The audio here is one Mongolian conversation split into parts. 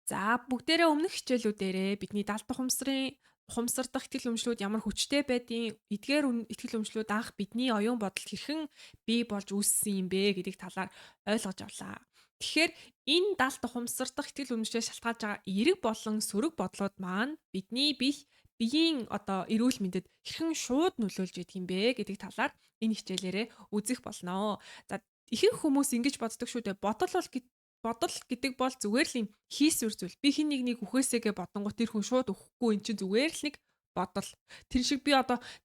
За бүгдээрээ өмнөх хичээлүүдээрээ бидний даалт ухамсардах итгэл өмчлүүд ямар хүчтэй байдیں, итгэл өмчлүүд анх бидний оюун бодолд хэрхэн бий болж үүссэн юм бэ гэдгийг талаар ойлгож авлаа. Тэгэхээр энэ даалт ухамсардах итгэл өмчлөөс шалтгаалж байгаа эерэг болон сөрөг бодлууд маань бидний биеийн эрүүл мэндэд хэрхэн шууд нөлөөлж идэх юм бэ гэдэг талаар энэ хичээлээрээ үзэх болно. За ихэнх хүмүүс ингэж боддог шүү дээ. Бодол гэдэг бол зүгээр л юм хийсвэр зүйл. Би хэн нэгнийг үхээсээгээ бодонгууд тэр хүн шууд үхэхгүй эн чинь зүгээр л нэг бодол. Тэр шиг би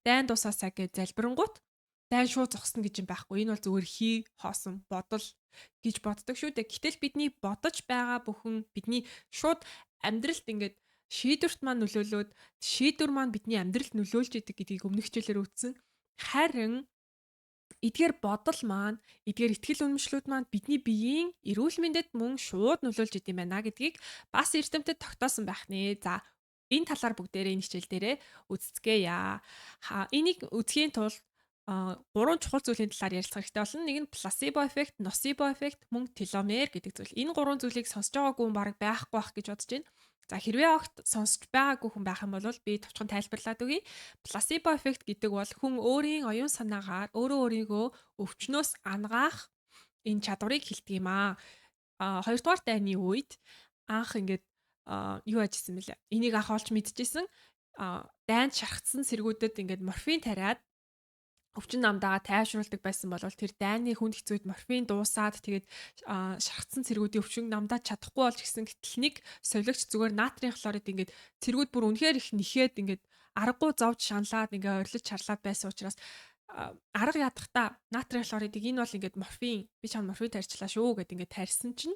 дайн дусаасаа гэж залбирангууд дайн шууд зогсно гэж юм байхгүй. Энэ бол зүгээр хоосон бодол гэж боддог шүү дээ. Гэтэл бидний бодож байгаа бүхэн бидний шууд амьдралд ингээд шийдвэрт маань нөлөөлөөд шийдвэр маань бидний амьдралд нөлөөлж идэг гэдгийг өмнөх хичээлээр үтсэн. Харин эдгээр итгэл үнэмшлүүд маань бидний биеийн эрүүл мэндэд мөн шууд нөлөөлж идэм байна гэдгийг бас эрдэмтэд тогтоосон байх нэ. За энэ талаар бүгдээрээ энэ хичээл дээрээ үздэцгээе. Энийг үзхийн тулд гурван чухал зүйлийн талаар ярилцах хэрэгтэй болно. Нэг нь пласебо эффект, ноцебо эффект, мөн теломер гэдэг зүйл. Энэ гурван зүйлийг сонсож байгаагүй хүн бараг байхгүй байх гэж бодож байна. За хэрвээ огт сонсож байгаагүй хүн байх юм бол би товчхон тайлбарлаад өгье. Пласебо эффект гэдэг бол хүн өөрийн оюун санаагаар өөрийгөө өвчнөөс ангаах энэ чадварыг хилдэг юм аа. Хоёрдугаар дайны үед анх ингээд юу ажилласан бэлээ. Энийг анх олж мэдчихсэн. Дайнд шархсан цэргүүдэд ингээд морфин тариад өвчин намдаагаа тайвшруулдаг байсан бол тэр дайны хүнд хэцүүд морфин дуусаад тэгээд шархсан цэргүүдийн өвчин намдаад чадахгүй болж гисэн гэтэл нэг совилогч зүгээр натрийн хлорид ингээд цэргүүд бүр үнэхээр их нэхээд ингээд аргагүй зовж шаналаад ингээд орилж чарлаад байсан учраас арга ядахта натрийн хлоридыг энэ бол ингээд морфин би чам морфин тарьчлаа шүү гэд ингээд тарьсан чинь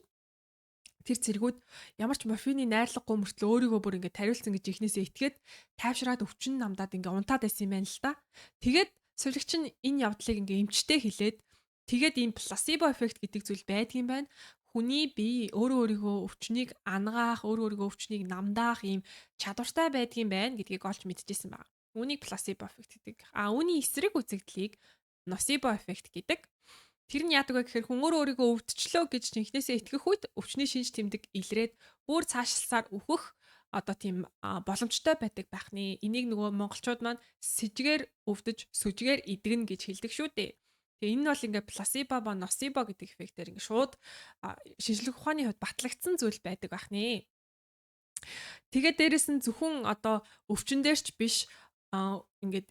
тэр цэргүүд ямар ч морфины найрлагагүй мөртлөө өөрийгөө бүр ингээд тариулсан гэж ихнээсээ итгээд тайвшраад өвчин намдаад ингээд унтаад байсан юм байна л та. Тэгээд сувлагч нь энэ явдлыг ингээ эмчтэй хэлээд тэгээд ийм пласебо эффект гэдэг зүйл байдгийн байна. Хүний бие өөрийгөө өвчнийг ангаах, өөрийгөө өвчнийг намдаах ийм чадвартай байдгийн байна гэдгийг олж мэдчихсэн байна. Үүнийг пласебо эффект гэдэг. Үүний эсрэг үзэгдлийг ноцебо эффект гэдэг. Тэр нь яадаг вэ гэхээр хүн өөрийгөө өвдчлөө гэж жинхнээсээ итгэх үед өвчний шинж тэмдэг илрээд бүр цаашлсаар өөхөх тийм боломжтой байдаг байх нэ. Энийг нөгөө монголчууд маань сэжгээр өвдөж сүжгээр идэгнэ гэж хэлдэг шүү дээ. Тэгээ энэ нь бол ингээ пласебо ба ноцебо гэдэг эффектээр ингээ шууд шинжлэх ухааны хувьд батлагдсан зүйл байдаг байх нэ. Тэгээд дээрэс нь зөвхөн өвчин дээр ч биш ингээд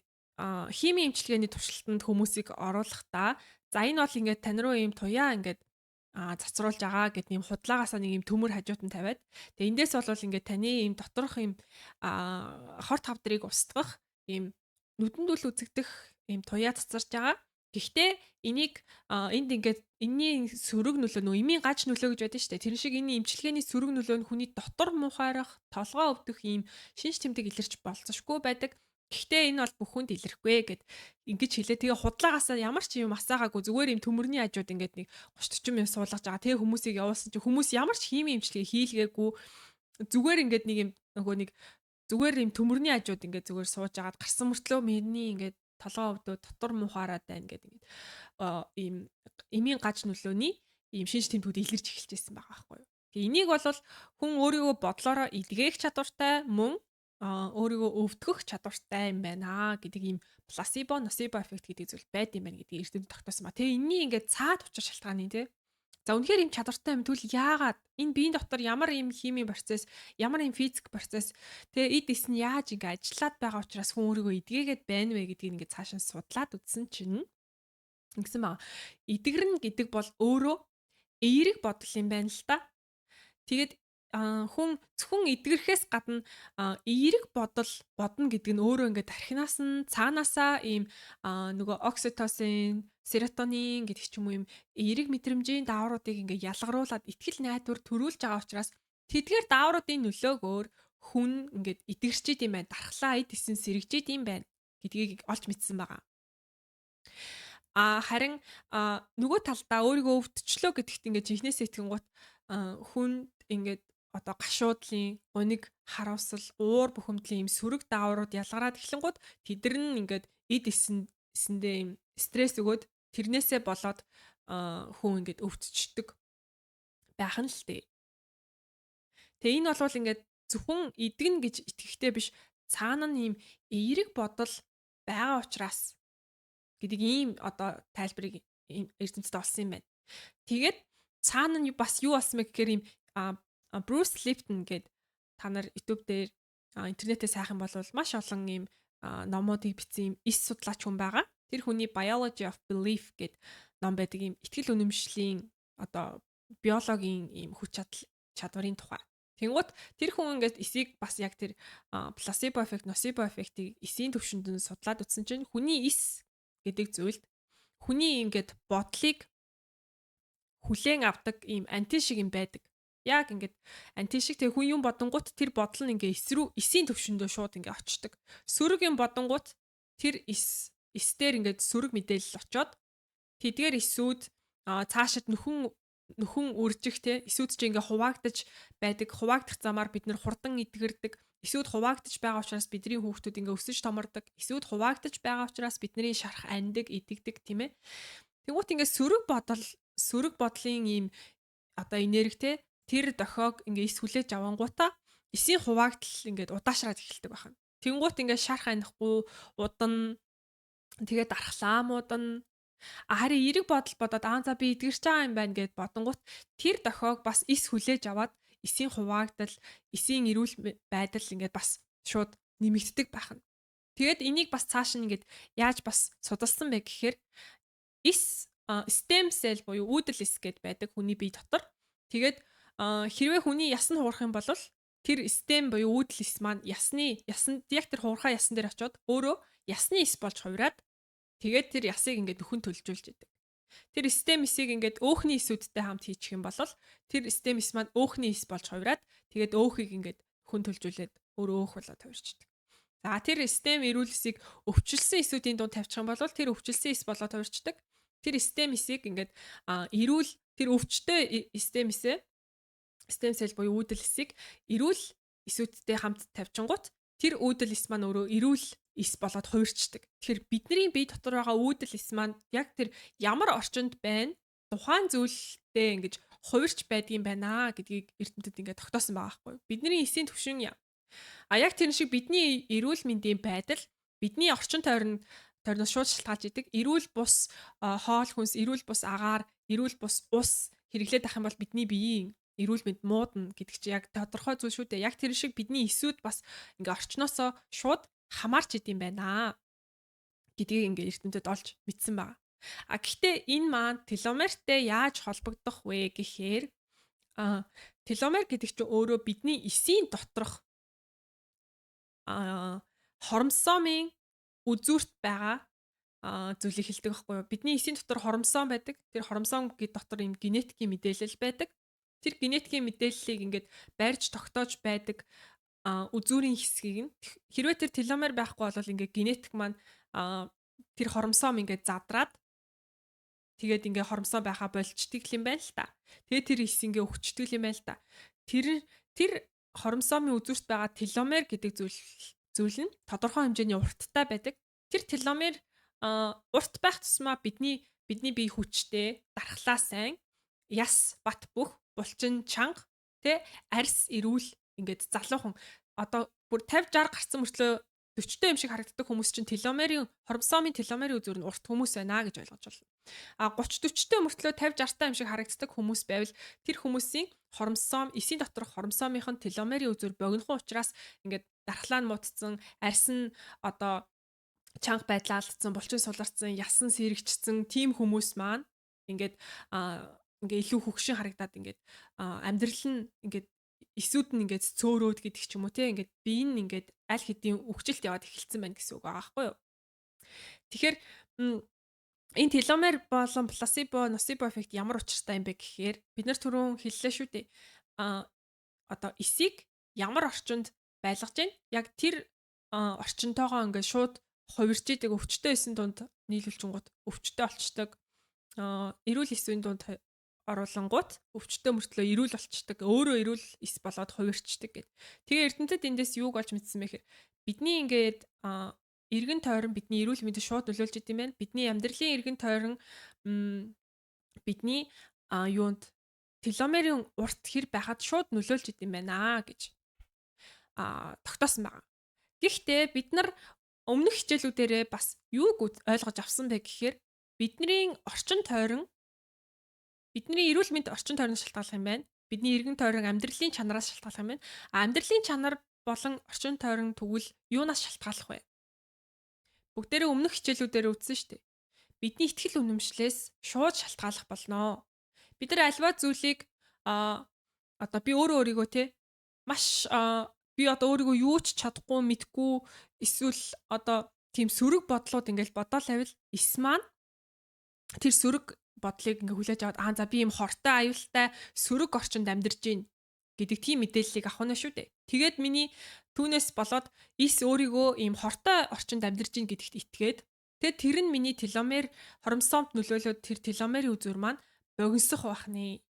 химийн эмчилгээний туршилтанд хүмүүсийг оруулахдаа за энэ бол ингээд тань руу ийм туяа ингээд цацруулж байгаа гэд нэм худлаагаасаа нэг юм төмөр хажуутан тавиад тэгээ эндээс бол ингээд таны ийм доторх ийм хорт хавдрыг устгах ийм нүдэнд үл үзэгдэх ийм туяа цацарч байгаа. Гэхдээ энийг энд ингээд энэний сөрөг нөлөө нөө эмийн гаж нөлөө гэж байдаг шүү дээ. Тэр шиг энэ эмчилгээний сөрөг нөлөө нь хүний дотор мухаарах, толгоо өвдөх ийм шинж тэмдэг илэрч болцсошгүй байдаг. Гэхдээ энэ бол бүх хүнд илэрхгүй гэд ингэж хэлээ. Тэгээ худлаагаасаа ямар ч юм асаагаагүй зүгээр юм төмөрний хажууд ингээд нэг 30 40 минут суулгаж байгаа. Тэгээ хүмүүсийг явуулсан чи хүмүүс ямар ч химийн эмчилгээ хийлгээгүй зүгээр ингээд нэг юм нөгөө нэг зүгээр юм төмөрний хажууд ингээд зүгээр сууж агаад гарсан мөртлөө миний ингээд толгоо өвдөө дотор мухаараад байна гэдэг ингээд ийм эмийн гаж нөлөөний ийм шинж тэмдгүүд илэрч эхэлж байсан байгаа байхгүй юу. Тэгээ энийг бол хүн өөрийгөө бодлороо илгээх чадвартай мөн өөрийгөө өвдгөх чадвартай юм байна гэдэг ийм пласебо, ноцебо эффект гэдэг зүйл байд юм байна гэдгийг эрдэмтэд тогтоосон ба. Тэгээ энэний ингээд цаад учир шалтгааны тий. За үнэхээр ийм чадвартай юм тэгвэл яагаад энэ биеийн дотор ямар ийм химийн процесс, ямар ийм физик процесс тэгээ эд эс нь яаж ингээд ажиллаад байгаа учраас хүн өөрийгөө эдгээгээд байна вэ гэдгийг ингээд цаашаа судлаад үзсэн чинь ингэсэн байна. Эдгэрнэ гэдэг бол өөрөө эерэг бодол юм байна л та. Тэгээд хүн зөвхөн эдгэрхээс гадна эерэг бодол бодно гэдэг нь өөрөө ингээд тархинаас нь цаанаасаа ийм нөгөө окситоцин, серотонин гэдэг ч юм уу ийм эерэг мэдрэмжийн даавруудыг ингээд ялгаруулад итгэл найдвар төрүүлж байгаа учраас тэдгээр даавруудын нөлөөгөөр хүн ингээд эдгэрч идэм байх, дархлаа эд эсэн сэрэгж идэм байх гэдгийг олж мэдсэн байгаа. Харин нөгөө талдаа өөрийгөө өвдчлөө гэдэгт ингээд жинхнээсээ итгэнгუთ хүн ингээд гашуудлын, гуниг харавсал, уур бухимдлын юм сөрөг дааврууд ялгараад эхлэнгууд тэдэр нь ингээд эд эсэндээ юм стресс өгөөд тэрнээсээ болоод хүн ингээд өвдчихдөг байх нь л дээ. Тэгээ энэ болвол ингээд зөвхөн идэгнэ гэж итгэхтэй биш, цаана нь ийм эерэг бодол байгаа учраас гэдэг ийм одоо тайлбарыг эрдэмтэд олсон юм байна. Тэгээд цаана нь бас юу болсон бэ гэхээр ийм Bruce Lipton гээд та нар YouTube дээр интернетээ сайхан болвол маш олон ийм номуудыг бичсэн ийм эс судлаач хүн байгаа. Тэр хүний Biology of Belief гээд ном байдаг, ийм итгэл үнэмшлийн одоо биологийн ийм хүч чадварын тухай. Тэнгуут тэр хүн ингээд эсийг бас яг тэр placebo effect, nocebo effect-ийг эсийн төвшөнд нь судлаад үзсэн чинь хүний эс гэдэг зүйлд хүний ингээд бодлыг хүлээн авдаг ийм антин шиг юм байдаг. Яг ингээд антин шиг тэг хүн юм бодонгууд тэр бодол нь ингээ эсийн төвшөндөө шууд ингээ очдог. Сөрөг юм бодонгууд тэр эсдэр ингээд сөрөг мэдээлэл очоод тэдгээр эсүүд цаашид нөхөн үржих те эсүүд чи ингээ хуваагдаж байдаг. Хуваагдах замаар бид нэр хурдан идгэрдэг. Эсүүд хуваагдаж байгаа учраас бидний хүүхдүүд ингээ өсөж томордог. Эсүүд хуваагдаж байгаа учраас бидний шарах андаг, идэгдэг тийм ээ. Тэнгуут ингээ сөрөг бодлын ийм одоо энергтэй тэр дохиог ингээ эс хүлээж авангуудаа эсийн хуваагдал ингээд удаашраад эхэлдэг байна. Тэнгуут ингээ шарах анихгүй удан тэгээд дархлаа муудан харин эерэг бодол бодоод за би эдгэрч байгаа юм байна гэд бодонгууд тэр дохиог бас эс хүлээж аваад эсийн хуваагдал, эсийн эрүүл байдал ингээд бас шууд нэмэгддэг байна. Тэгээд энийг бас цааш нь ингээд яаж бас судалсан бэ гэхээр stem cell буюу үүдэл эс гэд байдаг хүний бие дотор. Тэгээд хэрвээ хүний ясн хуурах юм бол тэр stem буюу үүдэл эс маань ясанд яг тэр хуурхаа ясан дээр очиод өөрөө ясны эс болж хувираад тэгээд тэр ясыг ингээд нөхөн төлжүүлж идэг. Тэр stem эсийг ингээд өөхний эсүүдтэй хамт хийчих юм бол тэр stem эс маань өөхний эс болж хувираад тэгээд өөхийг ингээд нөхөн төлжүүлээд өөрөө өөх болоод хувирчдаг. За тэр stem эрүүл эсийг өвчлсөн эсүүдийн дунд тавьчих юм бол тэр өвчлсөн эс болоод хувирчдаг. Тэр stem эсийг ингээд эрүүл тэр өвчтөе stem cell буюу үүдэл эсийг эрүүл эсүүдтэй хамт тавьчингууд тэр үүдэл эс маань өөрөө эрүүл эс болоод хувирчдаг. Тэгэхээр бидний бие дотор байгаа үүдэл эс маань яг тэр ямар орчинд байна, тухайн зүйлдээ ингэж хувирч байдгийм байна гэдгийг эрдэмтэд ингээд тогтоосон байгаа байхгүй юу? Бидний эсийн төвшин яг тэр шиг бидний эрүүл мэндийн байдал бидний орчин тойрноос шууд шалтгаалж идэг. Эрүүл бус хоол хүнс, эрүүл бус агаар, эрүүл бус ус хэрэглээд авах юм бол бидний биеийн эрүүл мэнд муудна гэдэг чи яг тодорхой зүйл шүү дээ. Яг тэр шиг бидний эсүүд бас ингээ орчноосоо шууд хамаарч идэм байна гэдгийг ингээ эрдэмтэд олж мэдсэн байгаа. Гэхдээ энэ маань теломертэй яаж холбогдох вэ гэхээр теломер гэдэг чинь өөрөө бидний эсийн доторх хромосомын үзүүрт байгаа зүйлийг хэлдэг байхгүй юу? Бидний эсийн дотор хромосом байдаг. Тэр хромосом гэдэг дотор юм генетикийн мэдээлэл байдаг. Тэр генетикийн мэдээллийг ингээд барьж тогтоож байдаг үзүүрийн хэсгийг нь хэрвээ тэр теломер байхгүй бол ингээд генетик маань тэр хромосом ингээд задраад тэгээд ингээд хромосом байхаа болчдөг юм байна л та. Тэгээд тэр хэс ингээд өгчдөг юм байна л та. Тэр хромосомын үзүүрт байгаа теломер гэдэг зүйл нь тодорхой хэмжээний урттай байдаг. Тэр теломер урт байх тусмаа бидний бие хүчтэй, дархлаа сайн, яс бат бөх, булчин чанга, тэ арьс эрүүл ингээд залуухан одоо бүр 50 60 гарсан мөртлөө 40-тэй юм шиг харагддаг хүмүүс чинь хромосомын теломерийн үзүүр нь урт хүмүүс байна гэж ойлгож байна. 30 40-тэй мөртлөө 50 60-тай юм шиг харагддаг хүмүүс байвал тэр хүмүүсийн эсийн доторх хромосомын теломерийн үзүүр богинохон учраас ингээд дархлаа нь муудсан, арьс нь одоо чанга байдлаа алдсан, булчин суларсан, ясан сэрэгчсэн тийм хүмүүс маань ингээд илүү хөгшин харагдаад ингээд амьдрал нь ингээд эсүүд нь ингээд цөөрөөд гэдэг ч юм уу те ингээд бие нь ингээд аль хэдийн өвчлөлт яваад эхэлсэн байна гэсэн үг байгаа байхгүй юу. Тэгэхээр энэ теломер болон плацебо, носебо эффект ямар учиртай юм бэ гэхээр бид нар түрүүн хэллээ шүү дээ. Одоо эсийг ямар орчинд байлгаж байна? Яг тэр орчинтойгоо ингээд шууд хувирж идэг өвчтөе эсийн дунд нийлүүлчингууд өвчтөе болчдөг. Эрүүл эсийн дунд оруулангууд өвчтөе мөртлөө эрүүл болчдөг. Өөрөө эрүүл эс болоод хувирчдаг гэд. Тэгээ эрдэмтэд эндээс юуг олж мэдсэн бэ гэхээр бидний ингээд эргэн тойрон бидний эрүүл мэндэд шууд нөлөөлж идэм байх. Бидний амьдралын эргэн тойрон бидний юунд теломерийн урт хэр байхад шууд нөлөөлж идэм байна гэж тогтоосон байна. Гэхдээ бид нар өмнөх хичээлүүдээрээ бас юуг ойлгож авсан бэ гэхээр бидний орчин тойрон бидний эрүүл мэнд орчин тойроноос шалтгаалах юм байна. Бидний эргэн тойрон амьдралын чанараас шалтгаалах юм байна. Амьдралын чанар болон орчин тойрон тэгвэл юунаас шалтгаалах вэ? Бүгдээрээ өмнөх хичээлүүдээр үзсэн шүү дээ. Бидний итгэл үнэмшлээс шууд шалтгааллах болно. Бид нар альва зүйлийг а одоо би өөрөө өөрийгөө те маш би одоо өөрийгөө юу ч чадахгүй мэдгүй эсвэл одоо тийм сөрөг бодлууд ингээл бодоол авил эс маань тэр сөрөг бодлыг ингээ хүлээж аваад за би юм хортой аюултай сөрөг орчинд амьдарч гин гэдэг тийм мэдээллийг авах нь шүү дээ. Тэгээд миний түүнээс болоод эс өөрийгөө ийм хортой орчинд амьдарч гин гэдэгт итгээд тэгээд тэр нь миний теломер хоромсоомд нөлөөлөд тэр теломерийн үзүүр маань богиносох бахны.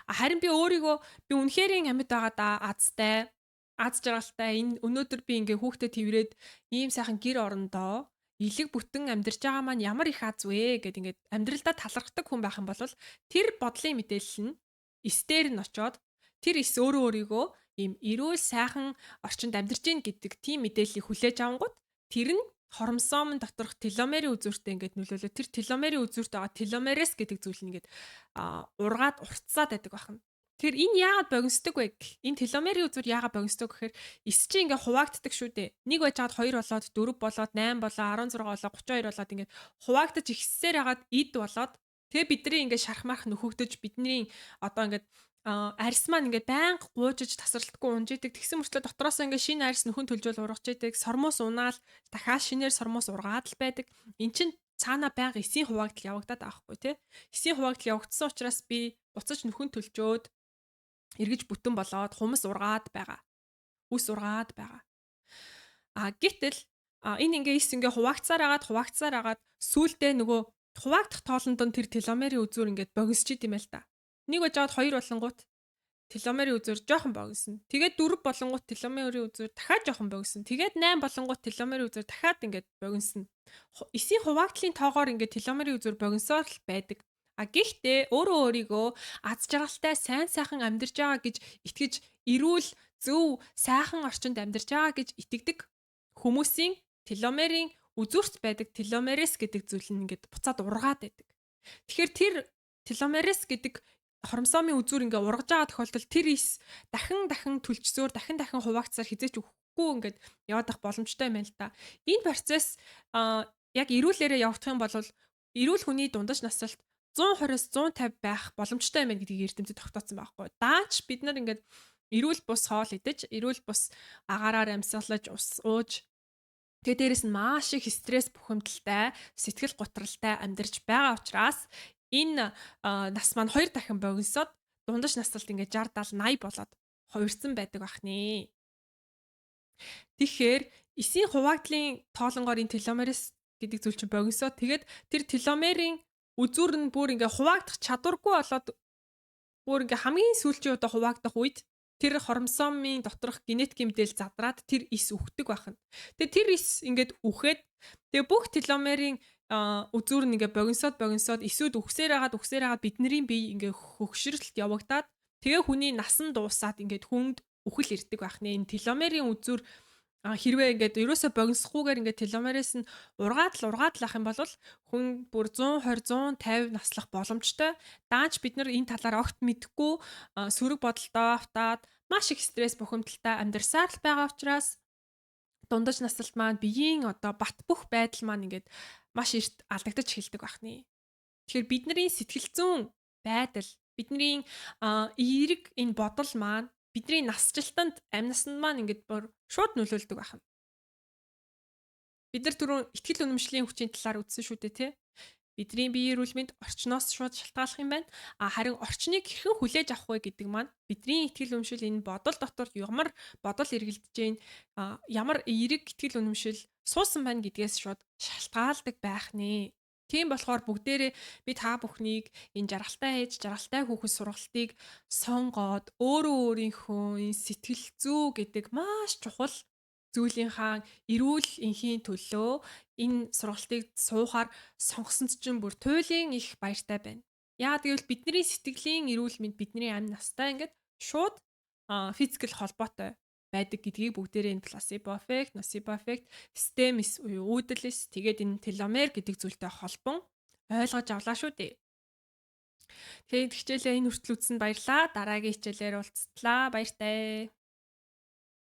Харин би өөрийгөө би үнэхээр амьд байгаа да азтай аз жаргалтай энэ өнөөдөр би ингээ хүүхдэд тэрвэрэд ийм сайхан гэр орондоо элэг бүтэн амьдарч байгаа маань ямар их аз вэ гэд ингээд амьдралдаа талархдаг хүн байх юм бол тэр бодлын мэдээлэл нь эс дээр нь очоод тэр эс өөрөө өөрийгөө ийм эрүүл сайхан орчинд амьдарч гин гэдэг тийм мэдээллийг хүлээж авангууд тэр нь хоромсоомн доторх теломерийн үзүүртэй ингээд нөлөөлөө тэр теломерийн үзүүрт байгаа теломерес гэдэг зүйл нь ингээд ургаад уртсаад байдаг байна. Тэгэхээр энэ яагаад богиносдөг вэ? Энэ теломерийн үзүүр яагаад богиносдөг гэхээр эс чинь ингээ хуваагддаг шүү дээ. Нэг байжгаад 2 болоод 4 болоод 8 болоо 16 болоо 32 болоод ингээ хуваагдаж ихсээр хагаад эд болоод тэгээ бидний ингээ шархмарх нөхөгдөж бидний одоо ингээ арьс маань ингээ байнга гуужиж тасралтгүй унж идэг. Тэгсэн мөртлөө дотроос ингээ шинэ арьс нөхөн төлжөөл ургаж идэг. Сормоос унаал дахиад шинээр сормоос ургаад л байдаг. Эн чин цаана байнга эсийн хуваагдал явагдаад байгаа хгүй тий. Эсийн хуваагдал явагдсан учраас би буцаж нөхөн төлжөөд эргэж бүтэн болоод хумс ургаад байгаа. Үс ургаад байгаа. Гэтэл энэ ингээ эс ингээ хуваагдсаар агаад сүүлдээ нөгөө хуваагдах тоолонд нь тэр теломерийн үзүүр ингээд богиносч идэм байл та. Нэг бажаад 2 болонгууд теломерийн үзүүр жоохон богиносно. Тэгээд 4 болонгууд теломерийн үзүүр дахиад жоохон богиносно. Тэгээд 8 болонгууд теломерийн үзүүр дахиад ингээд богиносно. Эсийн хуваагдлын тоогоор ингээд теломерийн үзүүр богиносоор л байдаг. Гэхдээ өөрөө өөрийгөө аз жаргалтай сайн сайхан амьдарч байгаа гэж итгэж эрүүл зөв сайхан орчинд амьдарч байгаа гэж итгэдэг хүмүүсийн теломерийн үзүүрт байдаг теломерес гэдэг зүйл нь ингээд буцаад ургаад байдаг. Тэгэхээр тэр теломерес гэдэг хоромсоомын үзүүр ингээ ургаж байгаа тохиолдолд тэр эс дахин төлчсөөр дахин хуваагдсаар хизээч өгөхгүй ингээд яваад ах боломжтой юм байна л да. Энэ процесс яг эрүүлээрээ явагдах юм бол эрүүл хүний дундаж насалт 120-с 150 байх боломжтой юм байна гэдгийг эрдэмтэд тогтооцсон байхгүй. Даач бид нар ингээд эрүүл бус хоол идэж, эрүүл бус агаараар амьсгалж, ус ууж тэгээ дээрэс нь маш их стресс бухимдалтай, сэтгэл гутралтай амьдарч байгаа учраас энэ нас маань 2 дахин богиносоод дундаж насалт ингээд 60 70 80 болоод хувирсан байдаг бахнэ. Тэгэхээр эсийн хуваагдлын тоолонгоор энэ теломерес гэдэг зүйл чинь богиносоод тэгээд тэр теломерийн үзүүр нь бүр ингээ хуваагдах чадваргүй болоод бүр ингээ хамгийн сүүлчийн удаа хуваагдах үед тэр хоромсоомын доторх генетик мэдээлэл задраад тэр эс үхдэг байна. Тэгээ тэр эс ингээд үхээд тэгээ бүх теломерийн үзүүр нь ингээ богиносоод эсүүд үхсээр хагаад бидний бие ингээ хөгшрөлт явагдаад тэгээ хүний насан дуусаад ингээд хүнд үхэл ирдэг байна. Энэ теломерийн үзүүр хэрвээ ингээд ерөөсө богиносхгүйгээр ингээд теломерес нь ургаад л ах юм бол хүн бүр 120 150 наслах боломжтой. Даанч бид нар энэ талаар огт мэдэхгүй сөрөг бодолтой автаад маш их стресс бухимдалтай амьдарсаар л байгаа учраас дундаж насалт маань биеийн одоо бат бөх байдал маань ингээд маш эрт алдагдаж эхэлдэг байна. Тэгэхээр бидний сэтгэл зүйн байдал, бидний эерэг энэ бодол маань бидний насжилтанд амьнасанд маань ингээд бүр шууд нөлөөлдөг байна. Бид нар түрүүн ихтгэл үнэмшлийн хүчийн талаар үзсэн шүү дээ тий. Бидний биеийн эрүүл мэнд орчноос шууд шалтгааллах юм байна. Харин орчныг хэрхэн хүлээж авах вэ гэдэг маань бидний ихтгэл үнэмшил энэ бодол дотор ямар бодол эргэлдэж гин ямар эерэг ихтгэл үнэмшил суусан байна гэдгээс шууд шалтгаалдаг байх нэ. Тийм болохоор бүгдээрээ би та бүхнийг энэ жаргалтай ээж, жаргалтай хүүхэд сургалтыг сонгоод өөрийнхөө энэ сэтгэл зүй гэдэг маш чухал зүйлийнхаа эрүүл энхийн төлөө энэ сургалтыг суухаар сонгосонд чинь бүр туйлын их баяртай байна. Яагаад гэвэл бидний сэтгэлийн эрүүл мэнд бидний амь настай ингээд шууд физикэл холбоотой байдаг гэдгийг бүгдээрээ энэ плацебо эффект, носибо эффект, системис буюу үүдэлс тэгээд энэ теломер гэдэг зүйлтэй холбон ойлгож авлаа шүү дээ. Тэгээд хичээлээ энэ хүртэл үзсэнд баярлалаа. Дараагийн хичээлээр уулзтлаа. Баяртай.